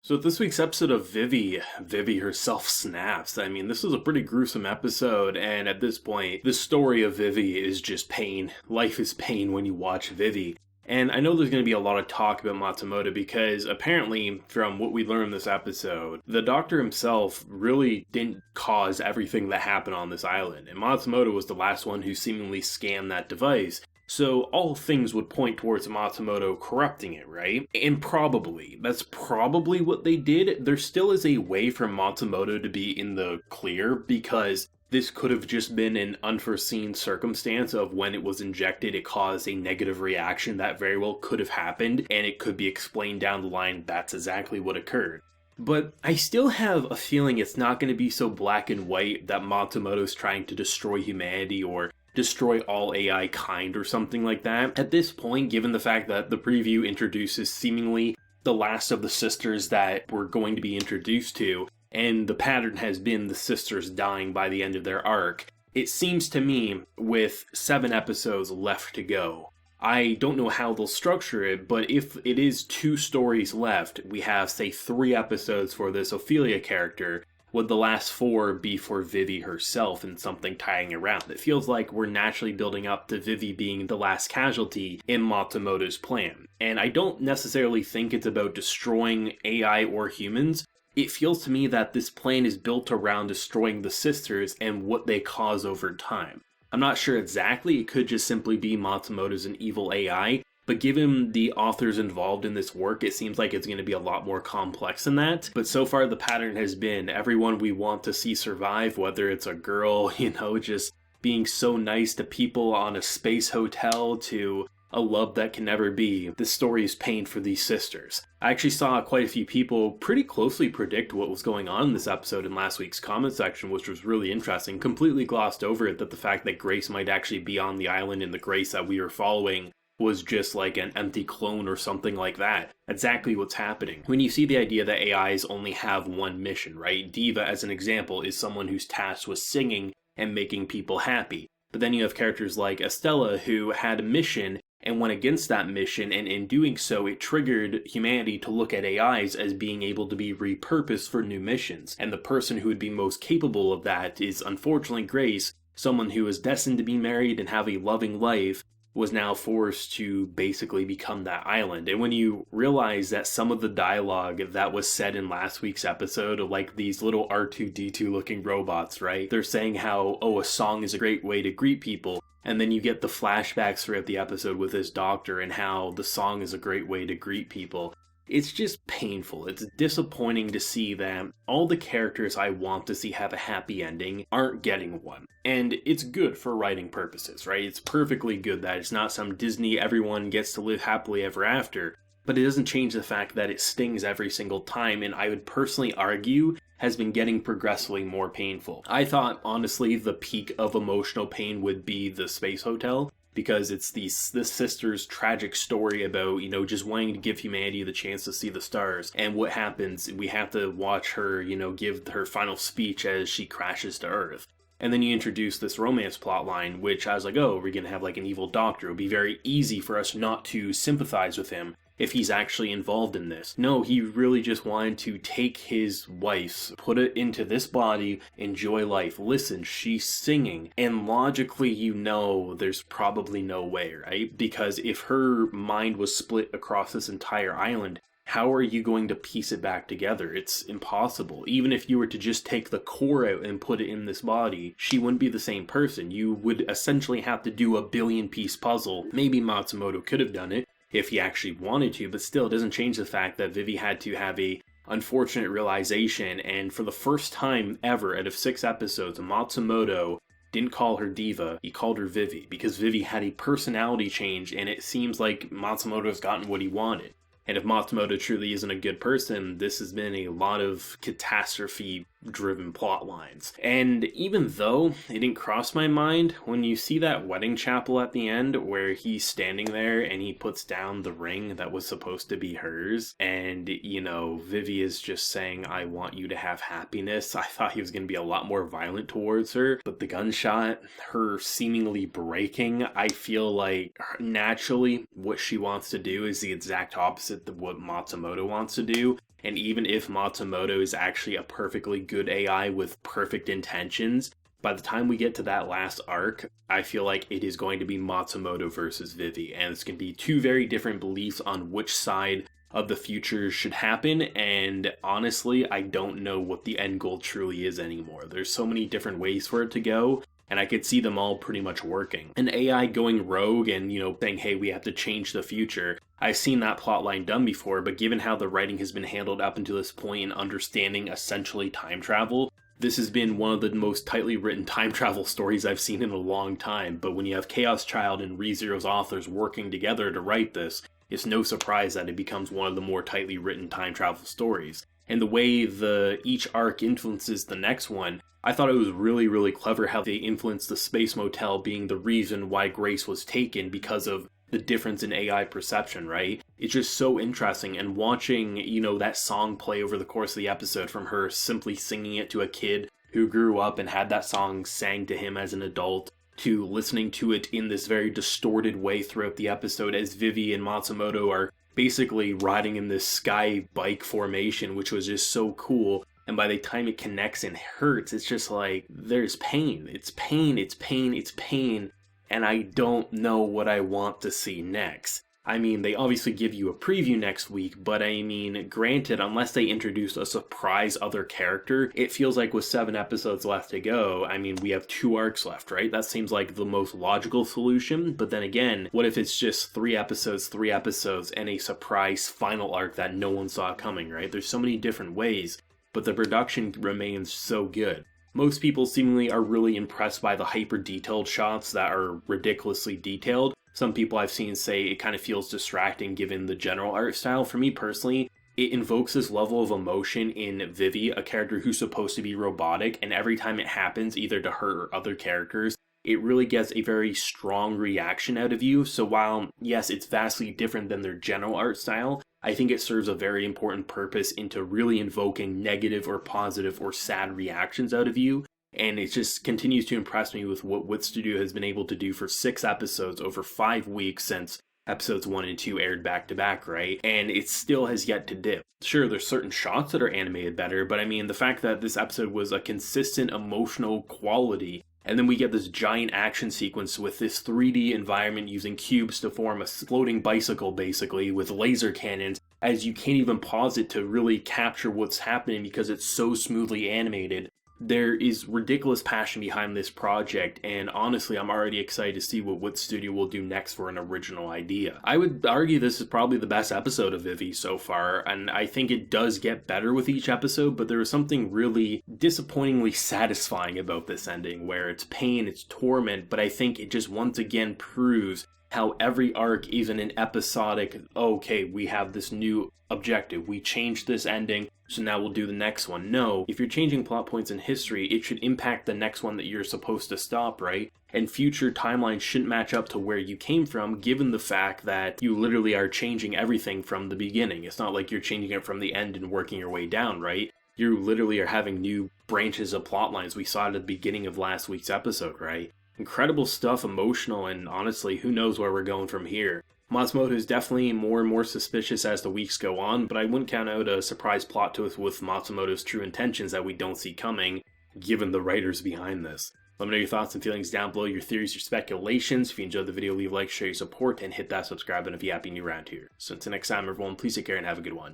So this week's episode of Vivi herself snaps. I mean, this was a pretty gruesome episode, and at this point, the story of Vivi is just pain. Life is pain when you watch Vivi. And I know there's going to be a lot of talk about Matsumoto because apparently, from what we learned in this episode, the doctor himself really didn't cause everything that happened on this island. And Matsumoto was the last one who seemingly scanned that device. So all things would point towards Matsumoto corrupting it, right? And that's probably what they did. There still is a way for Matsumoto to be in the clear because this could have just been an unforeseen circumstance of when it was injected, it caused a negative reaction that very well could have happened, and it could be explained down the line that's exactly what occurred. But I still have a feeling it's not going to be so black and white that Matsumoto's trying to destroy humanity or destroy all AI kind or something like that. At this point, given the fact that the preview introduces seemingly the last of the sisters that we're going to be introduced to, and the pattern has been the sisters dying by the end of their arc, it seems to me, with 7 episodes left to go, I don't know how they'll structure it, but if it is 2 stories left, we have, say, 3 episodes for this Ophelia character, would the last 4 be for Vivi herself and something tying around? It feels like we're naturally building up to Vivi being the last casualty in Matsumoto's plan. And I don't necessarily think it's about destroying AI or humans. It feels to me that this plan is built around destroying the sisters and what they cause over time. I'm not sure exactly, it could just simply be Matsumoto's an evil AI, but given the authors involved in this work, it seems like it's going to be a lot more complex than that. But so far the pattern has been everyone we want to see survive, whether it's a girl, just being so nice to people on a space hotel, to a love that can never be. This story is pain for these sisters. I actually saw quite a few people pretty closely predict what was going on in this episode in last week's comment section, which was really interesting. Completely glossed over it that the fact that Grace might actually be on the island and the Grace that we are following was just like an empty clone or something like that. Exactly what's happening. When you see the idea that AIs only have one mission, right? Diva, as an example, is someone whose task was singing and making people happy. But then you have characters like Estella who had a mission and went against that mission, and in doing so, it triggered humanity to look at AIs as being able to be repurposed for new missions. And the person who would be most capable of that is, unfortunately, Grace, someone who is destined to be married and have a loving life, was now forced to basically become that island. And when you realize that some of the dialogue that was said in last week's episode, like these little R2-D2 looking robots, right? They're saying how, a song is a great way to greet people. And then you get the flashbacks throughout the episode with this doctor and how the song is a great way to greet people. It's just painful. It's disappointing to see that all the characters I want to see have a happy ending aren't getting one. And it's good for writing purposes, right? It's perfectly good that it's not some Disney everyone gets to live happily ever after, but it doesn't change the fact that it stings every single time, and I would personally argue has been getting progressively more painful. I thought, honestly, the peak of emotional pain would be the space hotel, because it's this sister's tragic story about, just wanting to give humanity the chance to see the stars. And what happens, we have to watch her, give her final speech as she crashes to Earth. And then you introduce this romance plotline, which I was like, we're going to have like an evil doctor. It would be very easy for us not to sympathize with him if he's actually involved in this. No, he really just wanted to take his wife's, put it into this body, enjoy life. Listen, she's singing. And logically, there's probably no way, right? Because if her mind was split across this entire island, how are you going to piece it back together? It's impossible. Even if you were to just take the core out and put it in this body, she wouldn't be the same person. You would essentially have to do a billion-piece puzzle. Maybe Matsumoto could have done it if he actually wanted to, but still it doesn't change the fact that Vivi had to have a unfortunate realization, and for the first time ever out of 6 episodes, Matsumoto didn't call her Diva, he called her Vivi, because Vivi had a personality change, and it seems like Matsumoto's gotten what he wanted. And if Matsumoto truly isn't a good person, this has been a lot of catastrophe-driven plot lines. And even though it didn't cross my mind, when you see that wedding chapel at the end where he's standing there and he puts down the ring that was supposed to be hers, and, Vivi is just saying, I want you to have happiness, I thought he was going to be a lot more violent towards her. But the gunshot, her seemingly breaking, I feel like naturally what she wants to do is the exact opposite of what Matsumoto wants to do. And even if Matsumoto is actually a perfectly good AI with perfect intentions, by the time we get to that last arc, I feel like it is going to be Matsumoto versus Vivi, and it's going to be two very different beliefs on which side of the future should happen, and honestly, I don't know what the end goal truly is anymore. There's so many different ways for it to go, and I could see them all pretty much working. An AI going rogue and, saying, hey, we have to change the future. I've seen that plotline done before, but given how the writing has been handled up until this point in understanding essentially time travel, this has been one of the most tightly written time travel stories I've seen in a long time. But when you have Chaos Child and ReZero's authors working together to write this, it's no surprise that it becomes one of the more tightly written time travel stories. And the way each arc influences the next one, I thought it was really, really clever how they influenced the Space Motel being the reason why Grace was taken because of the difference in AI perception, right? It's just so interesting, and watching, that song play over the course of the episode, from her simply singing it to a kid who grew up and had that song sang to him as an adult, to listening to it in this very distorted way throughout the episode as Vivi and Matsumoto are basically riding in this sky bike formation, which was just so cool. And by the time it connects and hurts, it's just like, there's pain. It's pain, it's pain, it's pain. And I don't know what I want to see next. I mean, they obviously give you a preview next week, but I mean, granted, unless they introduce a surprise other character, it feels like with 7 episodes left to go, I mean, we have 2 arcs left, right? That seems like the most logical solution, but then again, what if it's just 3 episodes, and a surprise final arc that no one saw coming, right? There's so many different ways, but the production remains so good. Most people seemingly are really impressed by the hyper-detailed shots that are ridiculously detailed. Some people I've seen say it kind of feels distracting given the general art style. For me personally, it invokes this level of emotion in Vivi, a character who's supposed to be robotic, and every time it happens, either to her or other characters, it really gets a very strong reaction out of you. So while, yes, it's vastly different than their general art style, I think it serves a very important purpose into really invoking negative or positive or sad reactions out of you. And it just continues to impress me with what Studio has been able to do for 6 episodes over 5 weeks since episodes 1 and 2 aired back to back, right? And it still has yet to dip. Sure, there's certain shots that are animated better, but I mean, the fact that this episode was a consistent emotional quality, and then we get this giant action sequence with this 3D environment using cubes to form a floating bicycle, basically, with laser cannons, as you can't even pause it to really capture what's happening because it's so smoothly animated. There is ridiculous passion behind this project, and honestly, I'm already excited to see what Studio will do next for an original idea. I would argue this is probably the best episode of Vivi so far, and I think it does get better with each episode, but there is something really disappointingly satisfying about this ending, where it's pain, it's torment, but I think it just once again proves how every arc isn't an episodic, okay, we have this new objective, we changed this ending, so now we'll do the next one. No, if you're changing plot points in history, it should impact the next one that you're supposed to stop, right? And future timelines shouldn't match up to where you came from, given the fact that you literally are changing everything from the beginning. It's not like you're changing it from the end and working your way down, right? You literally are having new branches of plot lines. We saw it at the beginning of last week's episode, right? Incredible stuff, emotional, and honestly, who knows where we're going from here. Matsumoto is definitely more and more suspicious as the weeks go on, but I wouldn't count out a surprise plot twist with Matsumoto's true intentions that we don't see coming, given the writers behind this. Let me know your thoughts and feelings down below, your theories, your speculations. If you enjoyed the video, leave a like, share your support, and hit that subscribe button if you're happy new around here. So until next time, everyone, please take care and have a good one.